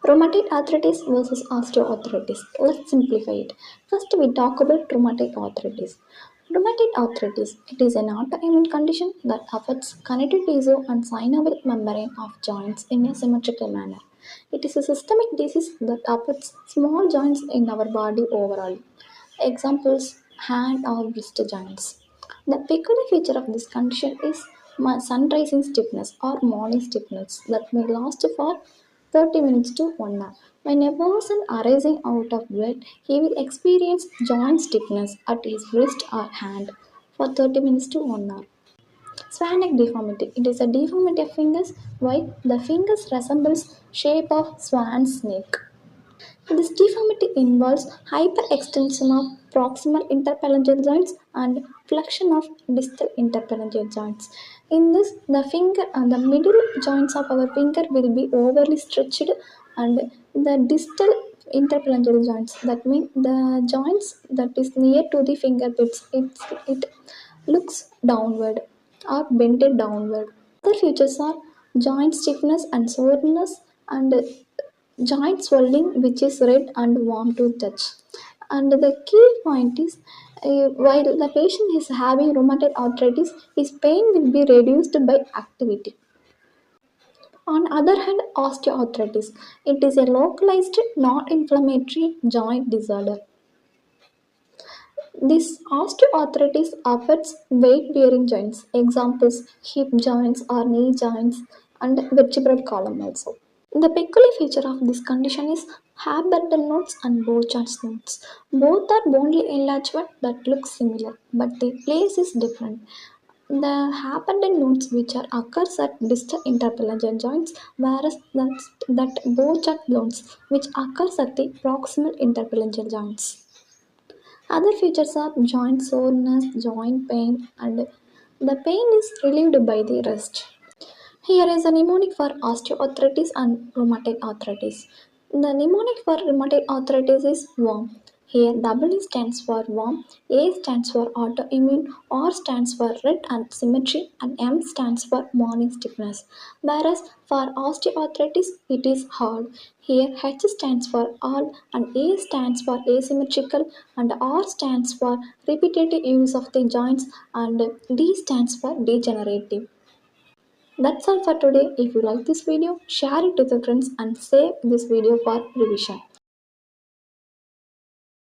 Rheumatoid arthritis versus osteoarthritis. Let's simplify it. First, we talk about rheumatoid arthritis. Rheumatoid arthritis, it is an autoimmune condition that affects connective tissue and synovial membrane of joints in a symmetrical manner. It is a systemic disease that affects small joints in our body overall. Examples: hand or wrist joints. The peculiar feature of this condition is sun-rising stiffness or morning stiffness that may last for 30 minutes to 1 hour. When a person arising out of bed, he will experience joint stiffness at his wrist or hand for 30 minutes to 1 hour. Swan-neck deformity. It is a deformity of fingers. Why? The fingers resembles shape of swan's neck. This deformity involves hyperextension of proximal interphalangeal joints and flexion of distal interphalangeal joints. In this, the finger and the middle joints of our finger will be overly stretched, and the distal interphalangeal joints, that means the joints that is near to the fingertips, it looks downward or bended downward. Other features are joint stiffness and soreness and joint swelling which is red and warm to touch. And the key point is, while the patient is having rheumatoid arthritis, his pain will be reduced by activity. On other hand, osteoarthritis, it is a localized non-inflammatory joint disorder. This osteoarthritis affects weight-bearing joints, examples hip joints or knee joints, and vertebral column also. The peculiar feature of this condition is Haberden nodes and Bouchard's nodes. Both are bony enlargement that look similar, but the place is different. The Haberden nodes, which are occurs at distal interphalangeal joints, whereas that Bouchard nodes, which occurs at the proximal interphalangeal joints. Other features are joint soreness, joint pain, and the pain is relieved by the rest. Here is a mnemonic for osteoarthritis and rheumatoid arthritis. The mnemonic for rheumatoid arthritis is WORM. Here W stands for warm, A stands for autoimmune, R stands for red and symmetry, and M stands for morning stiffness. Whereas for osteoarthritis it is hard. Here H stands for all and A stands for asymmetrical and R stands for repetitive use of the joints and D stands for degenerative. That's all for today. If you like this video, share it with your friends and save this video for revision.